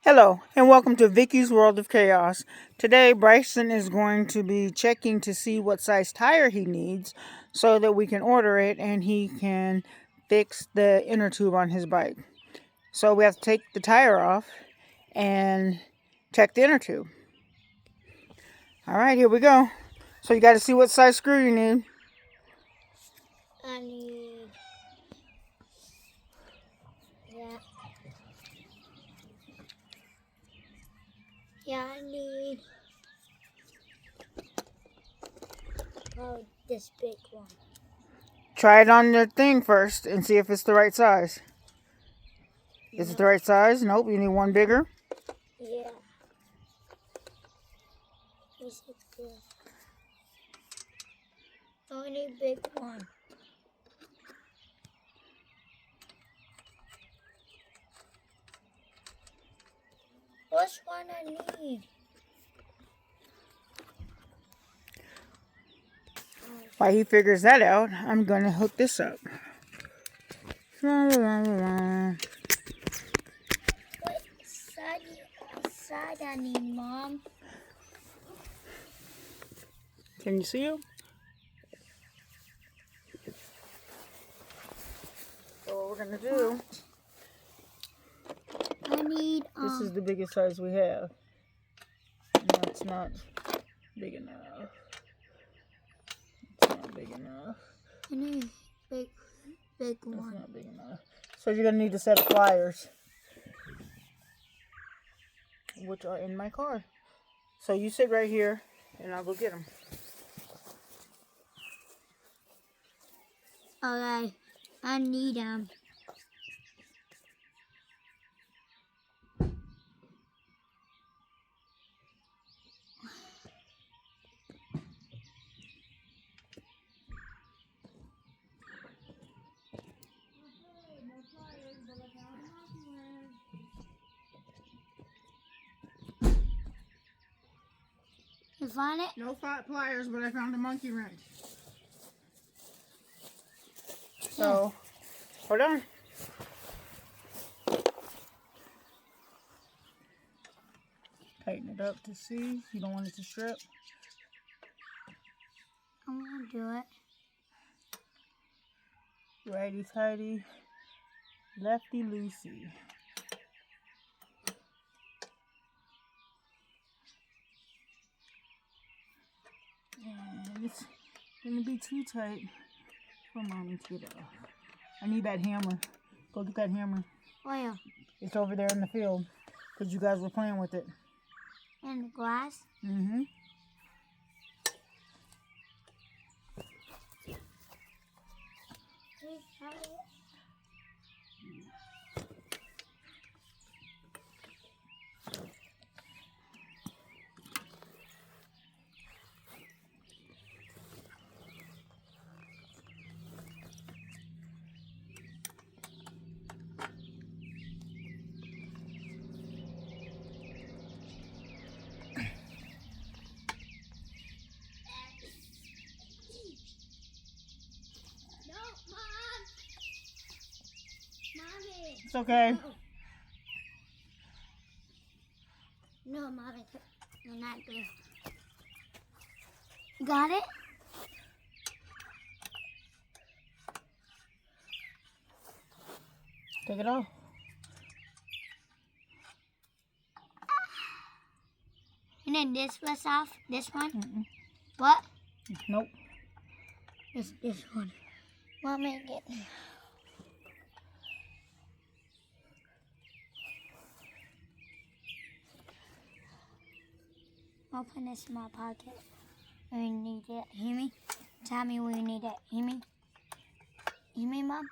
Hello, and welcome to Vicky's World of Chaos. Today, Bryson is going to be checking to see what size tire he needs so that we can order it and he can fix the inner tube on his bike. So, we have to take the tire off and check the inner tube. Alright, here we go. So, you got to see what size screw you need. I need, I need, this big one. Try it on your thing first and see if it's the right size. Is it the right size? Nope, you need one bigger. Yeah. This is good. I need big one. Which one I need? While he figures that out, I'm going to hook this up. La, la, la, la. What side I need, Mom? Can you see him? So what we're going to do, I need, this is the biggest size we have. And that's not big enough. It's not big enough. I need big That's one. not big enough. So you're going to need a set of pliers, which are in my car. So you sit right here, and I'll go get them. Okay, I need them. You find it? No pliers, but I found a monkey wrench. So, hold on. Tighten it up to see. You don't want it to strip. I'm gonna do it. Righty tighty, lefty loosey. And it's gonna be too tight for mommy to get off. I need that hammer. Go get that hammer. Where? It's over there in the field because you guys were playing with it. In the glass? Mm-hmm. No, Mom! Mommy! It's okay. No, Mommy, you're not good. You got it? Take it off. And then this was off. This one? Mm-mm. What? Nope. This one. Mommy, get me. Open this in my pocket. We need it. Hear me? Tell me we need it. Hear me? Hear me, Mom?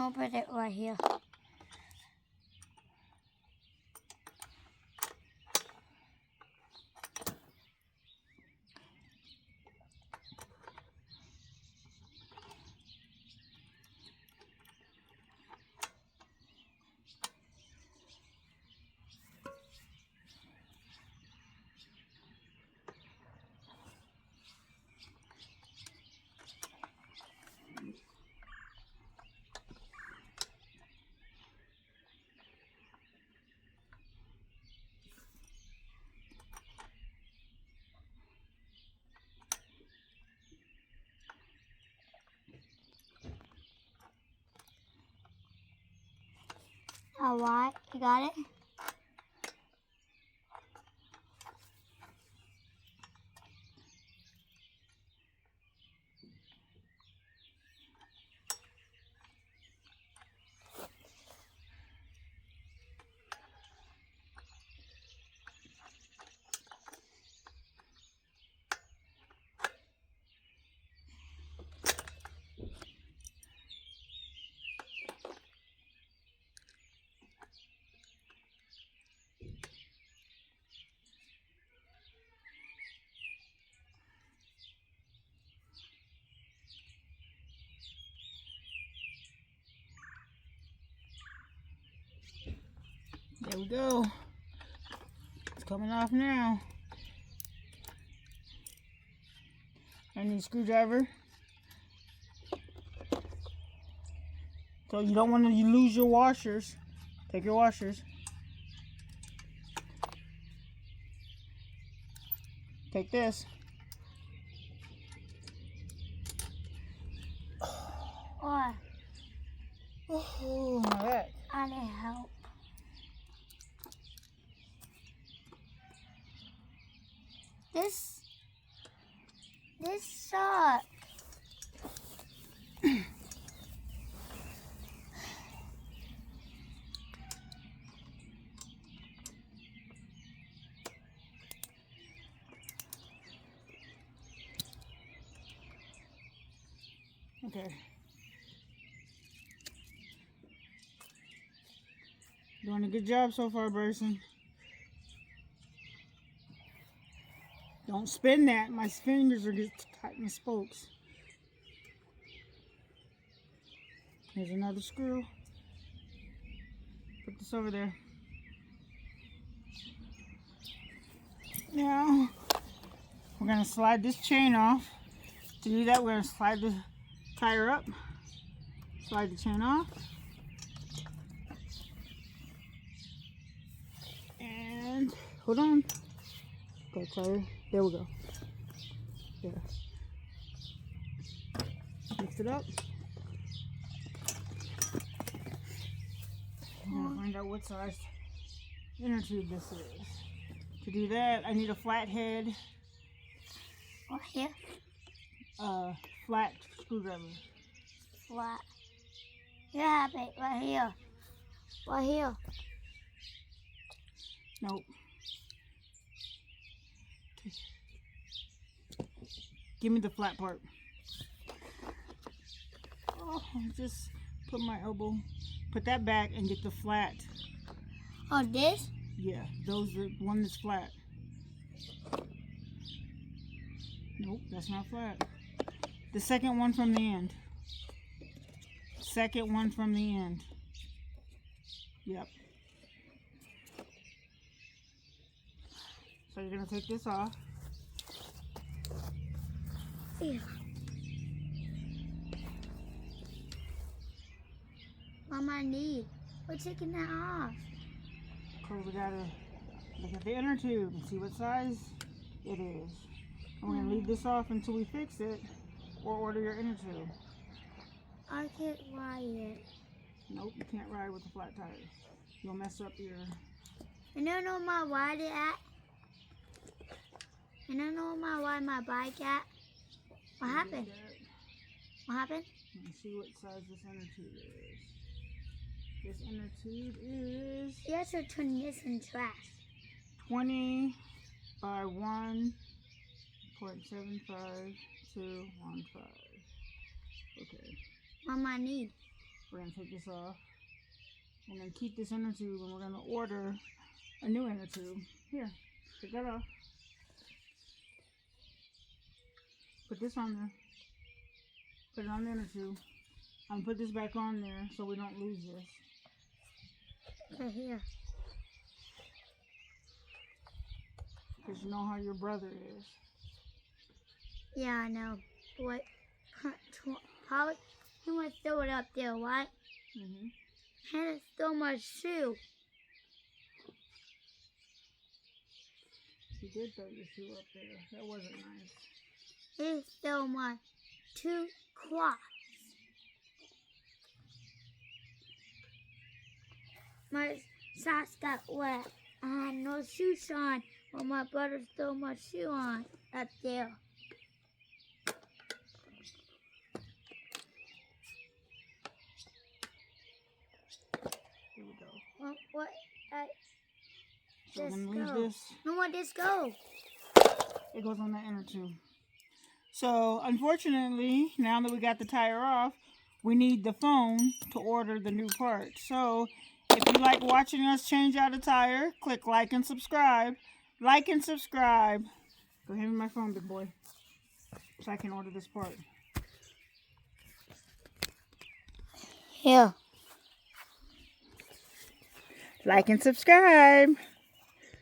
I'll put it right here. Alright, you got it? There we go. It's coming off now. I need a screwdriver. So you don't want to lose your washers. Take your washers. Take this. Or Oh, my back. I need help. This sucks. Okay. Doing a good job so far, Bryson. Don't spin that. My fingers are getting tight in the spokes. Here's another screw. Put this over there. Now, we're going to slide this chain off. To do that, we're going to slide the tire up. Slide the chain off. And hold on. Go tire. There we go. There. Mix it up. I'm gonna find out what size inner tube this is. To do that, I need a flathead, Right here. flat screwdriver. Flat. You have it right here. Right here. Nope. Give me the flat part. Oh, just put my elbow. Put that back and get the flat. Oh, this? Yeah, those are one that's flat. Nope, that's not flat. The second one from the end. Second one from the end. Yep. So you're gonna take this off. Yeah. Mom, I need. We're taking that off. Because we gotta look at the inner tube and see what size it is. And we're gonna leave this off until we fix it or order your inner tube. I can't ride it. Nope, you can't ride with a flat tire. You'll mess up your... And I know my ride it at. And I know my ride my bike at. What happened? What happened? Let's see what size this inner tube is. This inner tube is You have to turn this in trash. 20 by 1.75215. Okay, Mom, I need. we're gonna take this off. We're gonna keep this inner tube and we're gonna order a new inner tube. Here, take that off. Put this on there. Put it on the inner tube. I'm gonna put this back on there so we don't lose this. Right here. Because you know how your brother is. Yeah, I know. What? Probably he might throw it up there, right? Mm-hmm. And it's so much too. You did throw your shoe up there. That wasn't nice. It's so much. 2 clocks. my socks got wet. I had no shoes on. Well, my brother stole my shoe on up there. Here we go. What? So we're This gonna leave go. this. No, what this go? It goes on that inner tube. So unfortunately, now that we got the tire off, we need the phone to order the new part. So if you like watching us change out a tire, click like and subscribe. Like and subscribe. Go hand me my phone, big boy, so I can order this part. Here. Like and subscribe.